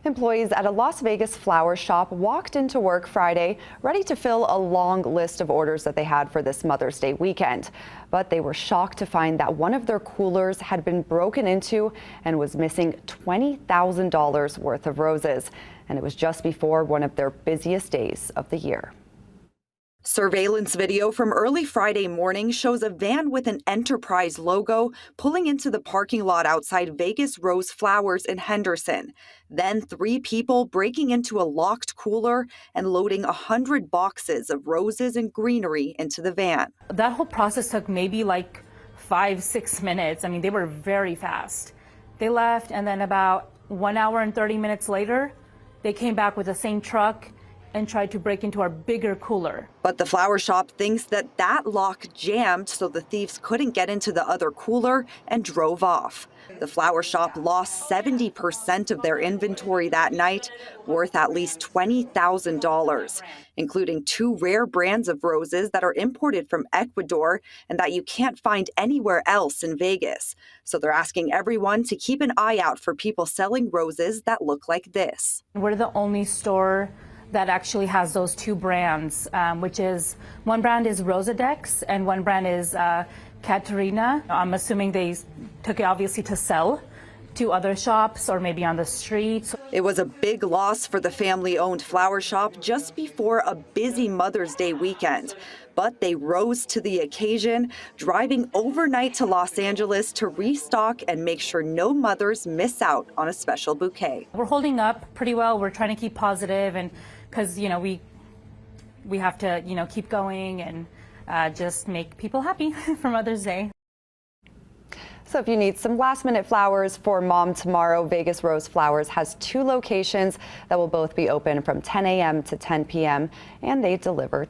Employees at a Las Vegas flower shop walked into work Friday ready to fill a long list of orders that they had for this Mother's Day weekend. But they were shocked to find that one of their coolers had been broken into and was missing $20,000 worth of roses. And it was just before one of their busiest days of the year. Surveillance video from early Friday morning shows a van with an Enterprise logo pulling into the parking lot outside Vegas Rose Flowers in Henderson. Then 3 people breaking into a locked cooler and loading 100 boxes of roses and greenery into the van. That whole process took maybe like 5-6 minutes. I mean, they were very fast. They left, and then about 1 hour and 30 minutes later, they came back with the same truck and tried to break into our bigger cooler. But the flower shop thinks that lock jammed so the thieves couldn't get into the other cooler and drove off. The flower shop lost 70% of their inventory that night, worth at least $20,000, including 2 rare brands of roses that are imported from Ecuador and that you can't find anywhere else in Vegas. So they're asking everyone to keep an eye out for people selling roses that look like this. We're the only store that actually has those 2 brands, which is, one brand is Rosadex and one brand is Katerina. I'm assuming they took it obviously to sell to other shops or maybe on the streets. It was a big loss for the family-owned flower shop just before a busy Mother's Day weekend. But they rose to the occasion, driving overnight to Los Angeles to restock and make sure no mothers miss out on a special bouquet. We're holding up pretty well. We're trying to keep positive, and because we have to keep going and just make people happy for Mother's Day. So if you need some last-minute flowers for Mom tomorrow, Vegas Rose Flowers has 2 locations that will both be open from 10 a.m. to 10 p.m. and they deliver